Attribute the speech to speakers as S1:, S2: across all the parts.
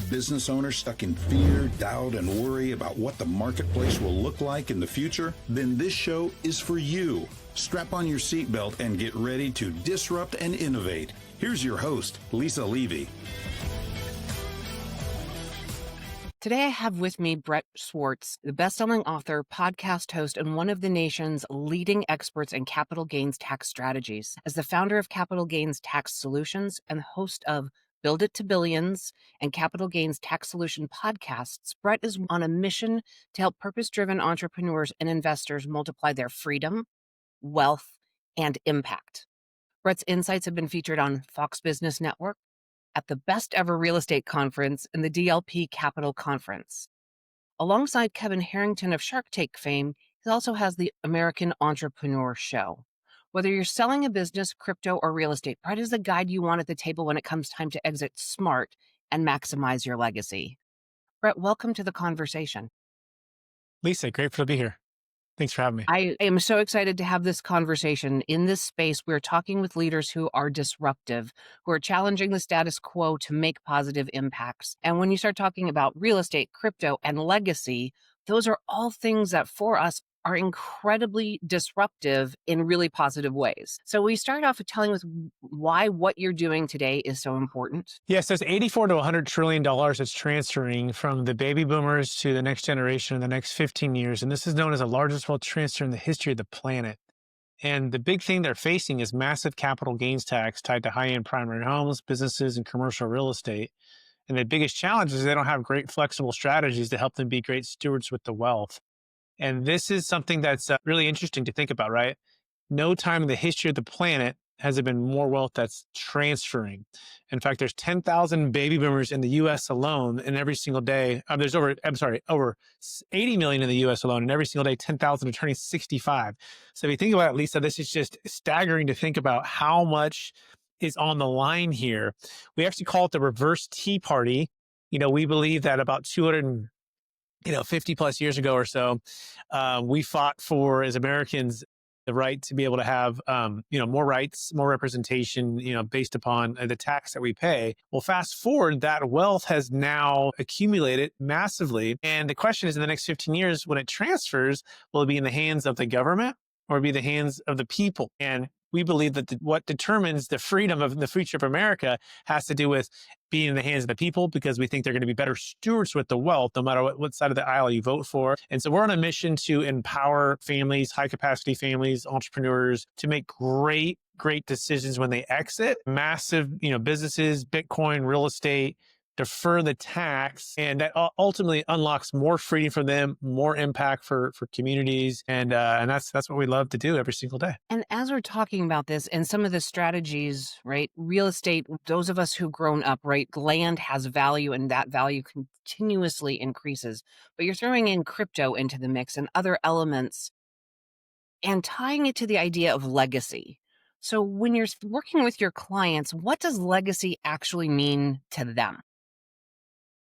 S1: business owner stuck in fear, doubt, and worry about what the marketplace will look like in the future? Then this show is for you. Strap on your seatbelt and get ready to disrupt and innovate. Here's your host, Lisa Levy.
S2: Today I have with me Brett Swarts, the best-selling author, podcast host, and one of the nation's leading experts in capital gains tax strategies. As the founder of Capital Gains Tax Solutions and host of Build It to Billions and Capital Gains Tax Solution podcasts, Brett is on a mission to help purpose-driven entrepreneurs and investors multiply their freedom, wealth, and impact. Brett's insights have been featured on Fox Business Network, at the Best Ever Real Estate Conference and the DLP Capital Conference. Alongside Kevin Harrington of Shark Tank fame, he also has the American Entrepreneur Show. Whether you're selling a business, crypto, or real estate, Brett is the guide you want at the table when it comes time to exit smart and maximize your legacy. Brett, welcome to the conversation.
S3: Lisa, grateful to be here. Thanks for having me.
S2: I am so excited to have this conversation. In this space, we're talking with leaders who are disruptive, who are challenging the status quo to make positive impacts. And when you start talking about real estate, crypto, and legacy, those are all things that for us are incredibly disruptive in really positive ways. So we start off with telling us why what you're doing today is so important.
S3: Yes, there's $84 to $100 trillion that's transferring from the baby boomers to the next generation in the next 15 years. And this is known as the largest wealth transfer in the history of the planet. And the big thing they're facing is massive capital gains tax tied to high-end primary homes, businesses, and commercial real estate. And the biggest challenge is they don't have great flexible strategies to help them be great stewards with the wealth. And this is something that's really interesting to think about, right? No time in the history of the planet has there been more wealth that's transferring. In fact, there's 10,000 baby boomers in the U.S. alone, and every single day, there's over 80 million in the U.S. alone, and every single day, 10,000 are turning 65. So if you think about it, Lisa, this is just staggering to think about how much is on the line here. We actually call it the reverse Tea Party. We believe that about 50 plus years ago or so, we fought for, as Americans, the right to be able to have, more rights, more representation, based upon the tax that we pay. Well, fast forward, that wealth has now accumulated massively. And the question is, in the next 15 years, when it transfers, will it be in the hands of the government or be the hands of the people? And we believe that what determines the freedom of the future of America has to do with being in the hands of the people, because we think they're going to be better stewards with the wealth, no matter what side of the aisle you vote for. And so we're on a mission to empower families, high capacity families, entrepreneurs to make great decisions when they exit massive, businesses, Bitcoin, real estate, defer the tax, and that ultimately unlocks more freedom for them, more impact for communities, and that's what we love to do every single day.
S2: And as we're talking about this and some of the strategies, right, real estate, those of us who've grown up, right, land has value and that value continuously increases, but you're throwing in crypto into the mix and other elements and tying it to the idea of legacy. So when you're working with your clients, what does legacy actually mean to them?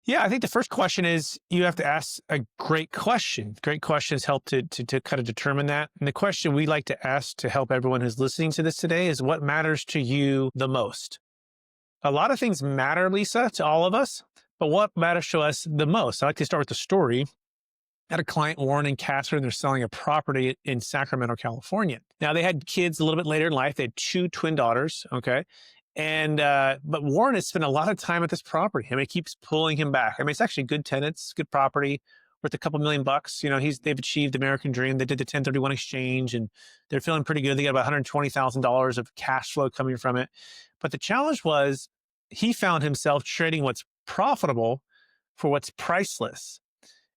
S3: Yeah, I think the first question is you have to ask a great question. Great questions help to kind of determine that. And the question we like to ask to help everyone who's listening to this today is, what matters to you the most? A lot of things matter, Lisa, to all of us, but what matters to us the most? I like to start with the story. I had a client, Warren and Catherine, they're selling a property in Sacramento, California. Now, they had kids a little bit later in life. They had 2 twin daughters, okay? And, but Warren has spent a lot of time at this property. It keeps pulling him back. It's actually good tenants, good property, worth a couple $1 million. They've achieved the American dream. They did the 1031 exchange and they're feeling pretty good. They got about $120,000 of cash flow coming from it. But the challenge was he found himself trading what's profitable for what's priceless.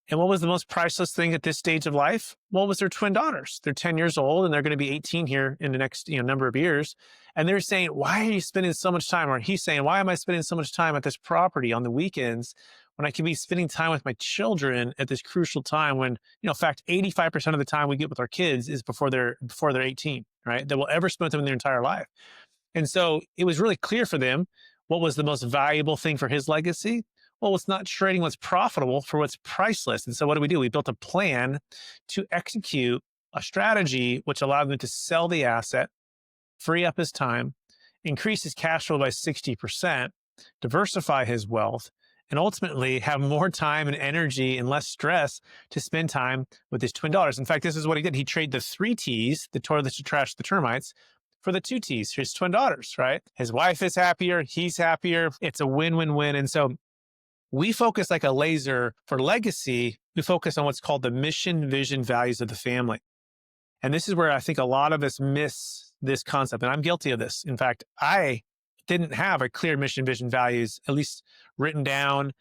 S3: And what was the most priceless thing at this stage of life? Well, it was their twin daughters. They're 10 years old and they're going to be 18 here in the next number of years. And they're saying, why are you spending so much time? Or he's saying, why am I spending so much time at this property on the weekends when I can be spending time with my children at this crucial time when, in fact, 85% of the time we get with our kids is before they're 18, right? That we'll ever spend with them in their entire life. And so it was really clear for them what was the most valuable thing for his legacy. Well, it's not trading what's profitable for what's priceless. And so what do? We built a plan to execute a strategy which allowed them to sell the asset, free up his time, increase his cash flow by 60%, diversify his wealth, and ultimately have more time and energy and less stress to spend time with his twin daughters. In fact, this is what he did. He traded the 3 T's, the toilets, the trash, the termites, for the 2 T's, his twin daughters, right? His wife is happier. He's happier. It's a win-win-win. And so we focus like a laser for legacy. We focus on what's called the mission, vision, values of the family. And this is where I think a lot of us miss this concept. And I'm guilty of this. In fact, I didn't have a clear mission, vision, values, at least written down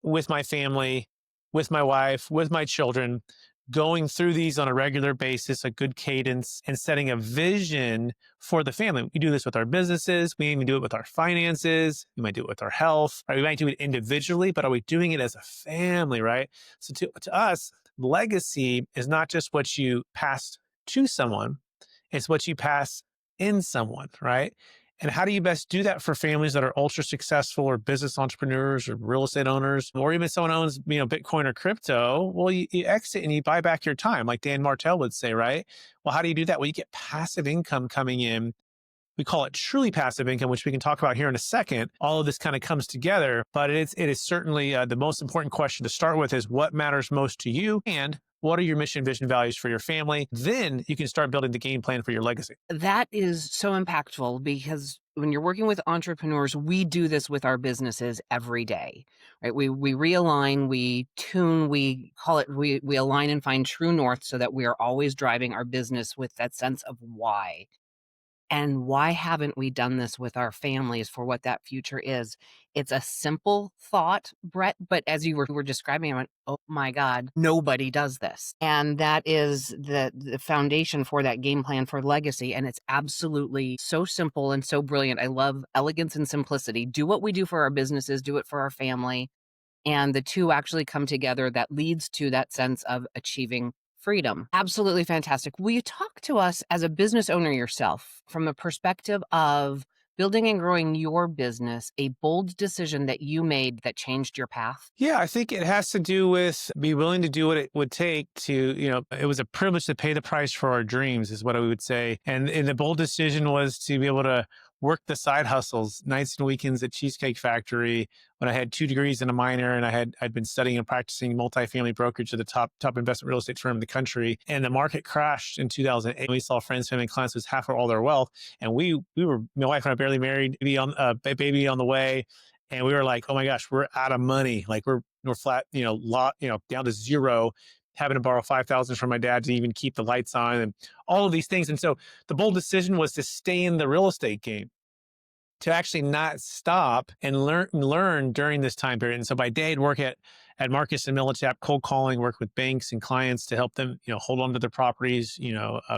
S3: with my family, with my wife, with my children, going through these on a regular basis, a good cadence, and setting a vision for the family. We do this with our businesses. We even do it with our finances. We might do it with our health. Right? We might do it individually, but are we doing it as a family, right? So to us, legacy is not just what you pass to someone, it's what you pass in someone, right? And how do you best do that for families that are ultra successful or business entrepreneurs or real estate owners, or even someone owns, Bitcoin or crypto? Well, you exit and you buy back your time, like Dan Martell would say, right? Well, how do you do that? Well, you get passive income coming in. We call it truly passive income, which we can talk about here in a second. All of this kind of comes together, but it is certainly the most important question to start with is what matters most to you and what are your mission, vision, values for your family? Then you can start building the game plan for your legacy.
S2: That is so impactful because when you're working with entrepreneurs, we do this with our businesses every day, right? We realign, we tune, we call it, we align and find true north so that we are always driving our business with that sense of why. And why haven't we done this with our families for what that future is? It's a simple thought, Brett, but as you were describing, I went, oh my God, nobody does this. And that is the foundation for that game plan for legacy. And it's absolutely so simple and so brilliant. I love elegance and simplicity. Do what we do for our businesses, do it for our family. And the two actually come together that leads to that sense of achieving freedom. Absolutely fantastic. Will you talk to us as a business owner yourself from the perspective of building and growing your business, a bold decision that you made that changed your path?
S3: Yeah, I think it has to do with be willing to do what it would take to, it was a privilege to pay the price for our dreams is what I would say. And the bold decision was to be able to work the side hustles, nights and weekends at Cheesecake Factory when I had 2 degrees and a minor and I'd been studying and practicing multifamily brokerage at the top investment real estate firm in the country. And the market crashed in 2008. We saw friends, family, and clients lose half or all their wealth. And we were, my wife and I barely married, baby on the way. And we were like, oh my gosh, we're out of money. Like we're flat, down to zero, having to borrow 5,000 from my dad to even keep the lights on and all of these things. And so the bold decision was to stay in the real estate game, to actually not stop and learn during this time period. And so by day, I'd work at Marcus and Millichap, cold calling, work with banks and clients to help them, hold on to their properties,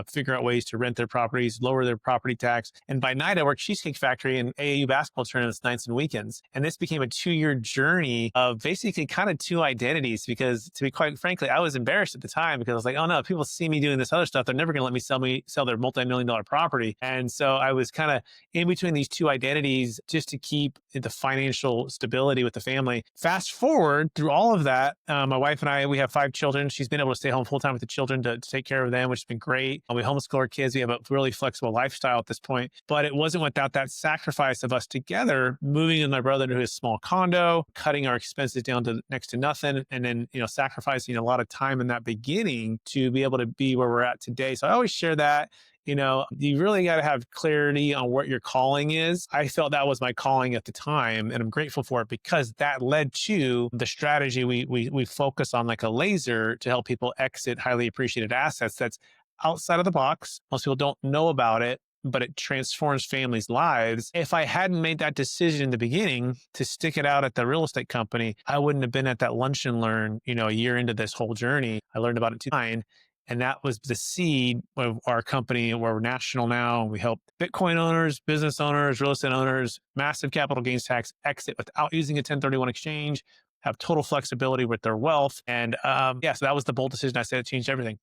S3: figure out ways to rent their properties, lower their property tax. And by night, I worked Cheesecake Factory and AAU basketball tournaments, nights and weekends. And this became a 2-year journey of basically kind of two identities, because to be quite frankly, I was embarrassed at the time because I was like, oh no, people see me doing this other stuff. They're never going to let me sell their multi-million-dollar property. And so I was kind of in between these two identities just to keep the financial stability with the family. Fast forward through all of that, my wife and I, we have 5 children. She's been able to stay home full time with the children to take care of them, which has been great. We homeschool our kids. We have a really flexible lifestyle at this point, but it wasn't without that sacrifice of us together, moving with my brother to his small condo, cutting our expenses down to next to nothing, and then, sacrificing a lot of time in that beginning to be able to be where we're at today. So I always share that. You really got to have clarity on what your calling is. I felt that was my calling at the time, and I'm grateful for it because that led to the strategy we focus on like a laser to help people exit highly appreciated assets. That's outside of the box. Most people don't know about it, but it transforms families' lives. If I hadn't made that decision in the beginning to stick it out at the real estate company, I wouldn't have been at that lunch and learn, a year into this whole journey. I learned about it in 2009. And that was the seed of our company where we're national now. We help Bitcoin owners, business owners, real estate owners, massive capital gains tax exit without using a 1031 exchange, have total flexibility with their wealth. And so that was the bold decision. I said it changed everything.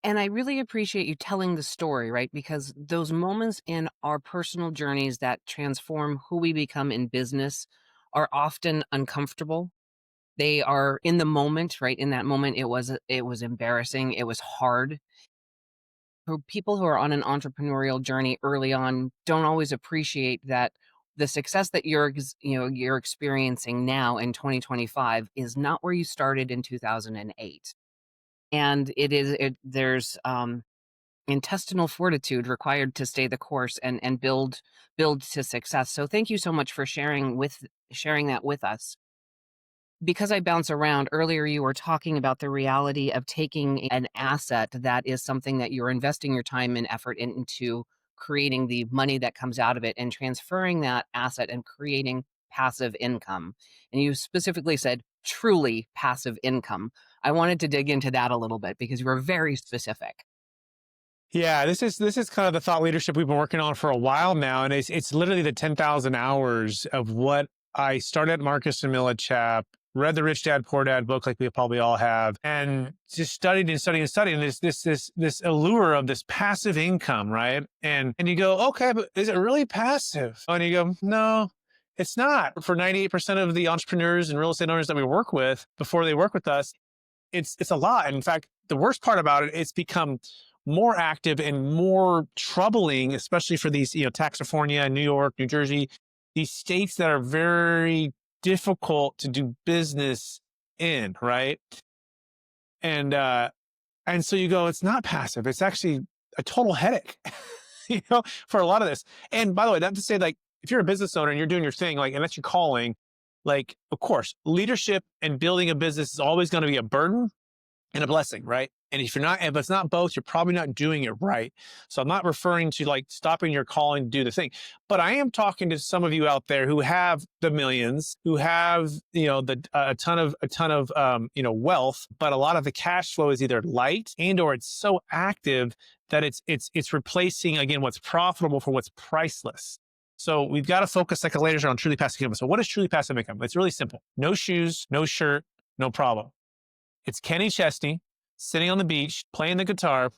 S2: And I really appreciate you telling the story, right? Because those moments in our personal journeys that transform who we become in business are often uncomfortable. They are in the moment, right? In that moment, it was embarrassing. It was hard. For people who are on an entrepreneurial journey early on, don't always appreciate that the success that you're experiencing now in 2025 is not where you started in 2008. And there's intestinal fortitude required to stay the course and build to success. So thank you so much for sharing that with us. Because I bounce around, earlier you were talking about the reality of taking an asset that is something that you're investing your time and effort into creating the money that comes out of it and transferring that asset and creating passive income. And you specifically said truly passive income. I wanted to dig into that a little bit because you were very specific.
S3: Yeah, this is kind of the thought leadership we've been working on for a while now, and it's literally the 10,000 hours of what I started at Marcus and Millichap, read the Rich Dad Poor Dad book like we probably all have, and just studied and studied and studied. And this allure of this passive income, right? And you go, okay, but is it really passive? And you go, no, it's not. For 98% of the entrepreneurs and real estate owners that we work with before they work with us, it's a lot. And in fact, the worst part about it, it's become more active and more troubling, especially for these, California, New York, New Jersey, these states that are very difficult to do business in, right? And so you go, it's not passive. It's actually a total headache, for a lot of this. And by the way, not to say like, if you're a business owner and you're doing your thing, like, and that's your calling, like, of course, leadership and building a business is always going to be a burden and a blessing, right? And if it's not both, you're probably not doing it right. So I'm not referring to like stopping your calling to do the thing, but I am talking to some of you out there who have the millions, who have, a ton of wealth, but a lot of the cash flow is either light or it's so active that it's replacing, again, what's profitable for what's priceless. So we've got to focus like a laser on truly passive income. So what is truly passive income? It's really simple. No shoes, no shirt, no problem. It's Kenny Chesney sitting on the beach, playing the guitar.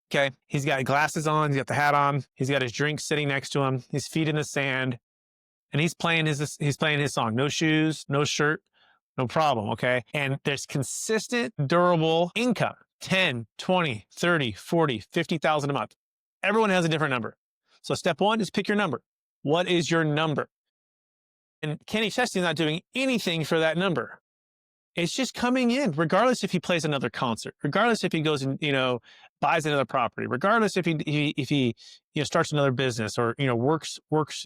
S3: Okay. He's got glasses on. He's got the hat on. He's got his drink sitting next to him. His feet in the sand. And he's playing his song. No shoes, no shirt, no problem. Okay. And there's consistent, durable income, 10, 20, 30, 40, 50,000 a month. Everyone has a different number. So step one is pick your number. What is your number? And Kenny Chesney's not doing anything for that number. It's just coming in, regardless if he plays another concert, regardless if he goes and, buys another property, regardless if he starts another business or, works,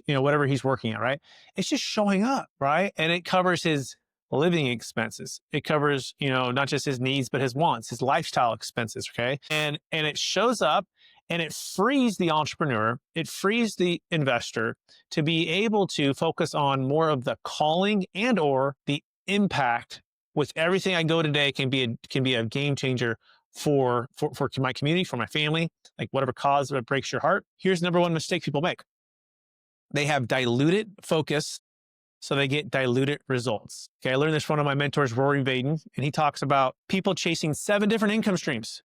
S3: whatever he's working at, right? It's just showing up, right? And it covers his living expenses. It covers, not just his needs, but his wants, his lifestyle expenses, okay? And it shows up and it frees the entrepreneur, it frees the investor to be able to focus on more of the calling and or the impact. With everything I go today can be a game changer for my community, for my family, like whatever cause that breaks your heart. Here's the number one mistake people make. They have diluted focus, so they get diluted results. Okay, I learned this from one of my mentors, Rory Vaden, and he talks about people chasing 7 different income streams,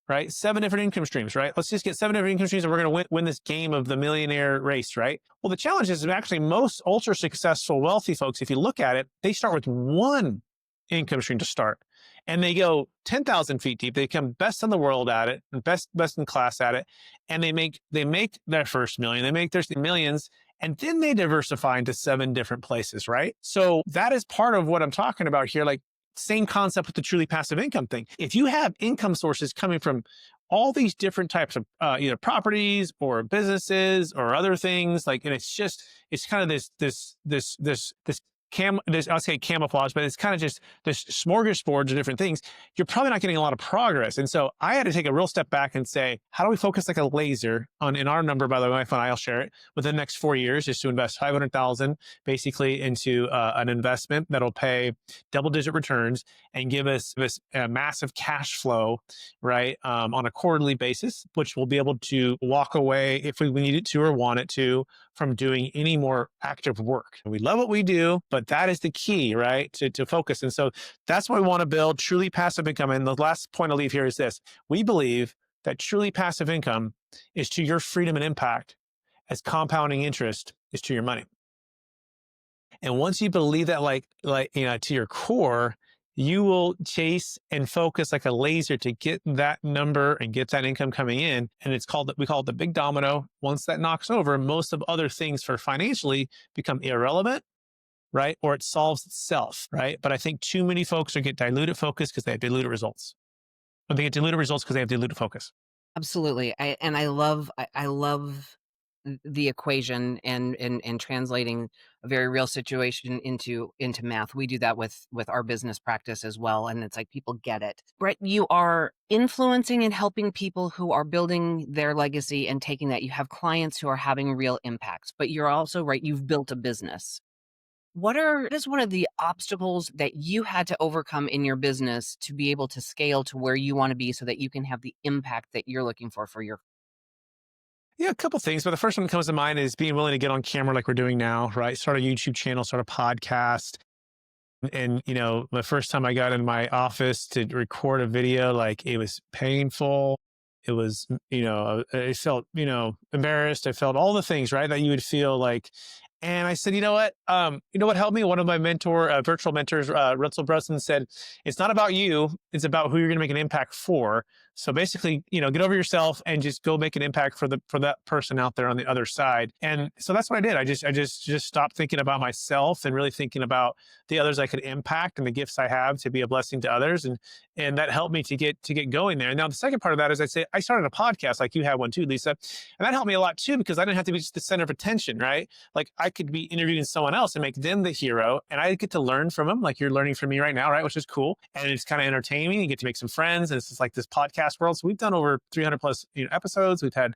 S3: right? 7 different income streams, right? Let's just get 7 different income streams and we're going to win this game of the millionaire race, right? Well, the challenge is actually most ultra successful, wealthy folks, if you look at it, they start with one income stream to start. And they go 10,000 feet deep. They become best in the world at it, best in class at it. And they make their first million, they make their millions, and then they diversify into 7 different places, right? So that is part of what I'm talking about here. Like same concept with the truly passive income thing. If you have income sources coming from all these different types of either properties or businesses or other things, like, and it's kind of this I'll say camouflage, but it's kind of just this smorgasbord of different things. You're probably not getting a lot of progress. And so I had to take a real step back and say, how do we focus like a laser in our number, by the way, my phone, I'll share it, within the next 4 years is to invest 500,000 basically into an investment that'll pay double-digit returns and give us this massive cash flow, right, on a quarterly basis, which we'll be able to walk away if we need it to or want it to from doing any more active work. We love what we do, but that is the key, right, to focus. And so that's why we want to build truly passive income. And the last point I'll leave here is this. We believe that truly passive income is to your freedom and impact as compounding interest is to your money. And once you believe that, to your core, you will chase and focus like a laser to get that number and get that income coming in. And we call it the big domino. Once that knocks over, most of other things for financially become irrelevant, right? Or it solves itself, right? But I think too many folks get diluted focus because they have diluted results. Or they get diluted results because they have diluted focus.
S2: Absolutely. I love the equation and translating a very real situation into math. We do that with our business practice as well, and it's like people get it. Brett, you are influencing and helping people who are building their legacy and taking that. You have clients who are having real impacts, but you're also right, you've built a business. What is one of the obstacles that you had to overcome in your business to be able to scale to where you want to be so that you can have the impact that you're looking for your.
S3: Yeah, a couple things, but the first one that comes to mind is being willing to get on camera like we're doing now, right? Start a YouTube channel, start a podcast. And, the first time I got in my office to record a video, like it was painful. It was, I felt, embarrassed. I felt all the things, right, that you would feel like. And I said, you know what helped me? One of my virtual mentors, Russell Brunson, said, it's not about you. It's about who you're going to make an impact for. So basically, get over yourself and just go make an impact for that person out there on the other side. And so that's what I did. I just stopped thinking about myself and really thinking about the others I could impact and the gifts I have to be a blessing to others. And that helped me to get going there. And now the second part of that is I started a podcast like you had one too, Lisa. And that helped me a lot too, because I didn't have to be just the center of attention, right? Like I could be interviewing someone else and make them the hero, and I get to learn from them like you're learning from me right now, right? Which is cool. And it's kind of entertaining. You get to make some friends. And it's just like this podcast world. So we've done over 300 plus episodes. We've had,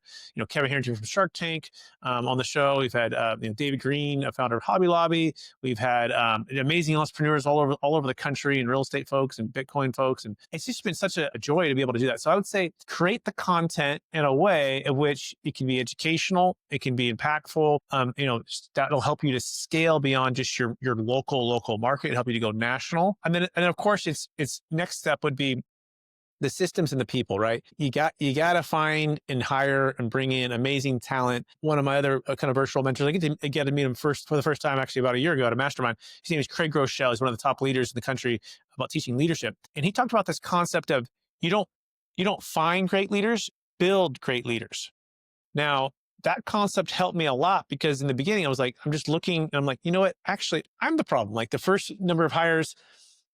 S3: Kevin Harrington from Shark Tank on the show. We've had David Green, a founder of Hobby Lobby. We've had amazing entrepreneurs all over the country, and real estate folks and Bitcoin folks. And it's just been such a joy to be able to do that. So I would say create the content in a way in which it can be educational, it can be impactful. That'll help you to scale beyond just your local market, help you to go national. And of course it's next step would be the systems and the people, right? You got to find and hire and bring in amazing talent. One of my other kind of virtual mentors, I get to meet him for the first time, actually about a year ago at a mastermind. His name is Craig Rochelle. He's one of the top leaders in the country about teaching leadership. And he talked about this concept of you don't find great leaders, build great leaders. Now, that concept helped me a lot because in the beginning I was like, I'm just looking and I'm like, you know what? Actually, I'm the problem. Like the first number of hires,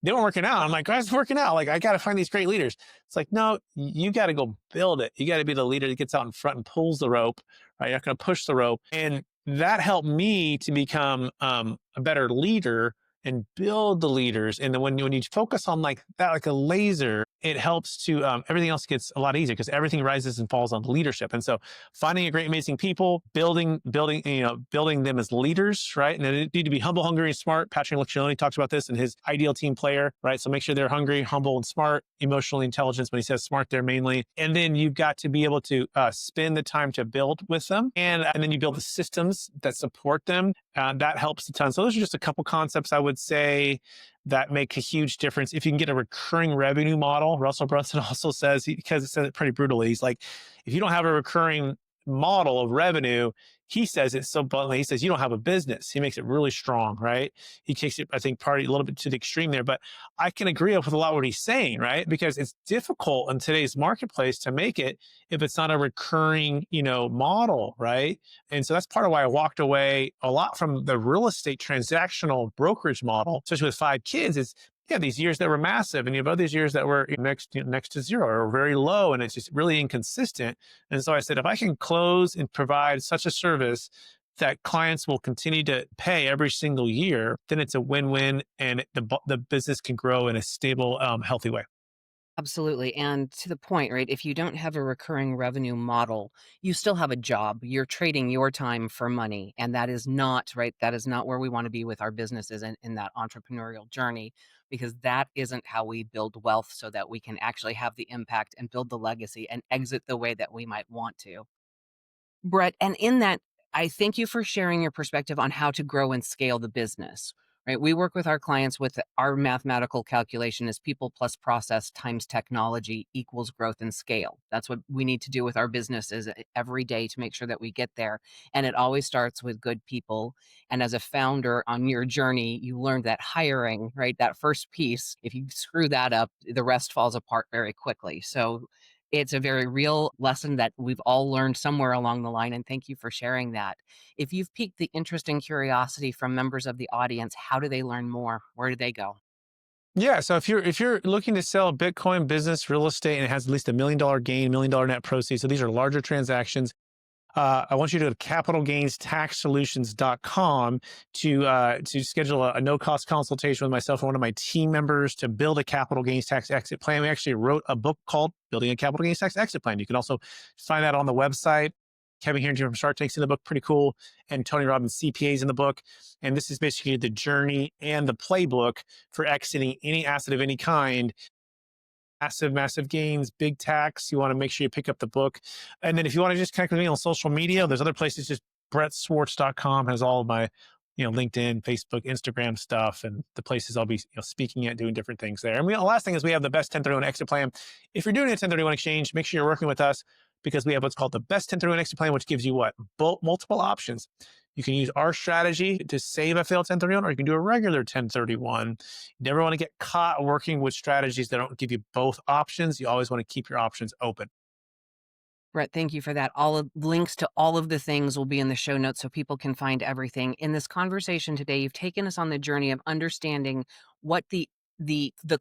S3: they weren't working out. I'm like, guys, working out. Like, I got to find these great leaders. It's like, no, you got to go build it. You got to be the leader that gets out in front and pulls the rope, right? You're not going to push the rope. And that helped me to become a better leader and build the leaders. And then when you focus on like that, like a laser, it helps to, everything else gets a lot easier because everything rises and falls on leadership. And so finding a great, amazing people, building them as leaders, right? And they need to be humble, hungry, and smart. Patrick Leccioni talks about this in his ideal team player, right? So make sure they're hungry, humble, and smart, emotionally intelligent. When he says smart there mainly. And then you've got to be able to spend the time to build with them. And then you build the systems that support them. That helps a ton. So those are just a couple concepts I would say that make a huge difference. If you can get a recurring revenue model, Russell Brunson also says, because it says it pretty brutally, he's like, if you don't have a recurring model of revenue, he says it so bluntly, he says, you don't have a business. He makes it really strong, right? He takes it, I think, a little bit to the extreme there, but I can agree with a lot of what he's saying, right? Because it's difficult in today's marketplace to make it if it's not a recurring, model, right? And so that's part of why I walked away a lot from the real estate transactional brokerage model, especially with 5 kids, is these years that were massive, and you have other years that were next to zero or very low, and it's just really inconsistent. And so I said, if I can close and provide such a service that clients will continue to pay every single year, then it's a win-win, and the business can grow in a stable, healthy way.
S2: Absolutely. And to the point, right? If you don't have a recurring revenue model, you still have a job. You're trading your time for money. And that is not, right? That is not where we want to be with our businesses in that entrepreneurial journey, because that isn't how we build wealth so that we can actually have the impact and build the legacy and exit the way that we might want to. Brett, and in that, I thank you for sharing your perspective on how to grow and scale the business. right? We work with our clients with our mathematical calculation is people plus process times technology equals growth and scale. That's what we need to do with our businesses every day to make sure that we get there. And it always starts with good people. And as a founder on your journey, you learned that hiring, right? That first piece, if you screw that up, the rest falls apart very quickly. So it's a very real lesson that we've all learned somewhere along the line. And thank you for sharing that. If you've piqued the interest and curiosity from members of the audience, how do they learn more? Where do they go?
S3: Yeah. So if you're looking to sell Bitcoin, business, real estate, and it has at least $1 million gain, $1 million net proceeds, so these are larger transactions, I want you to go to capitalgainstaxsolutions.com to schedule a no-cost consultation with myself and one of my team members to build a capital gains tax exit plan. We actually wrote a book called Building a Capital Gains Tax Exit Plan. You can also find that on the website. Kevin here from Shark Tank's in the book, pretty cool, and Tony Robbins CPA's in the book. And this is basically the journey and the playbook for exiting any asset of any kind. Massive gains, big tax. You want to make sure you pick up the book. And then if you want to just connect with me on social media, there's other places. Just brettswarts.com has all of my, LinkedIn, Facebook, Instagram stuff, and the places I'll be speaking at, doing different things there. And the last thing is we have the best 1031 exit plan. If you're doing a 1031 exchange, make sure you're working with us because we have what's called the best 1031 exit plan, which gives you what? Multiple options. You can use our strategy to save a failed 1031, or you can do a regular 1031. You never want to get caught working with strategies that don't give you both options. You always want to keep your options open.
S2: Brett, thank you for that. All of links to all of the things will be in the show notes so people can find everything. In this conversation today, you've taken us on the journey of understanding what the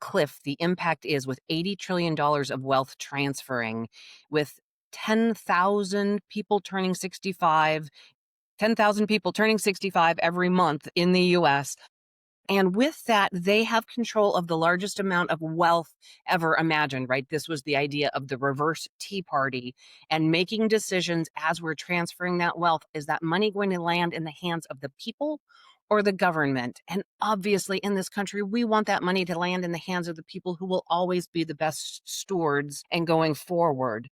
S2: cliff, the impact is with $80 trillion of wealth transferring, with 10,000 people turning 65 every month in the US. And with that, they have control of the largest amount of wealth ever imagined, right? This was the idea of the reverse Tea Party and making decisions as we're transferring that wealth. Is that money going to land in the hands of the people or the government? And obviously in this country, we want that money to land in the hands of the people who will always be the best stewards and going forward.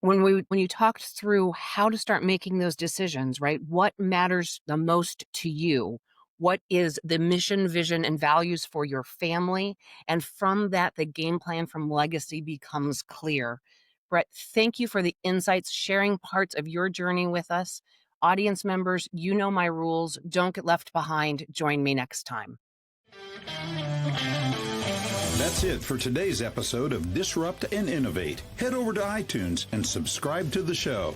S2: When you talked through how to start making those decisions, right? What matters the most to you? What is the mission, vision, and values for your family? And from that, the game plan from legacy becomes clear. Brett, thank you for the insights, sharing parts of your journey with us. Audience members, you know my rules. Don't get left behind. Join me next time.
S1: That's it for today's episode of Disrupt and Innovate. Head over to iTunes and subscribe to the show.